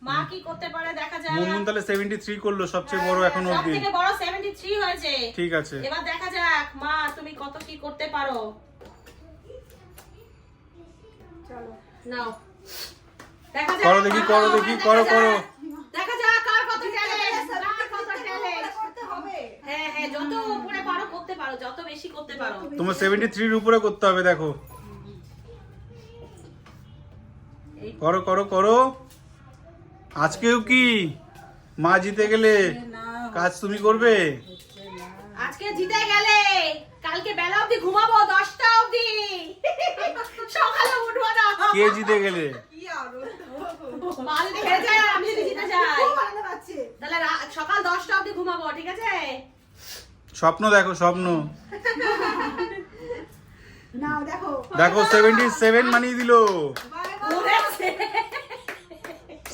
মা কি করতে পারে দেখা যাক। মুনমুন তাহলে 73 করলো, সবচেয়ে বড় এখন অবধি। সবথেকে বড় 73 হয়েছে। ঠিক আছে, এবার দেখা যাক মা তুমি কত কি করতে পারো। চলো নাও দেখা যাক। করো দেখি, করো দেখি, করো করো। দেখা যাক কার কত ট্যালেন্ট, কার কত ট্যালেন্ট। করতে হবে। হ্যাঁ হ্যাঁ, যত উপরে পারো করতে পারো, যত বেশি করতে পারো। তোমার 73 এর উপরে করতে হবে, দেখো। করো করো করো। আজকেও কি মা জিতে গেলে কাজ তুমি করবে? আজকে জিতে গেলে কালকে বেলা অবধি ঘুমাবো, 10টা অবধি। সকালে উঠবো না। কে জিতে গেলে? কি আনন্দ। মা যদি হেরে যায় আর আমি যদি জিতে যাই, খুব আনন্দ পাচ্ছি। তাহলে সকাল 10টা অবধি ঘুমাবো, ঠিক আছে? স্বপ্ন দেখো, স্বপ্ন নাও দেখো। দেখো 77 বানিয়ে দিল।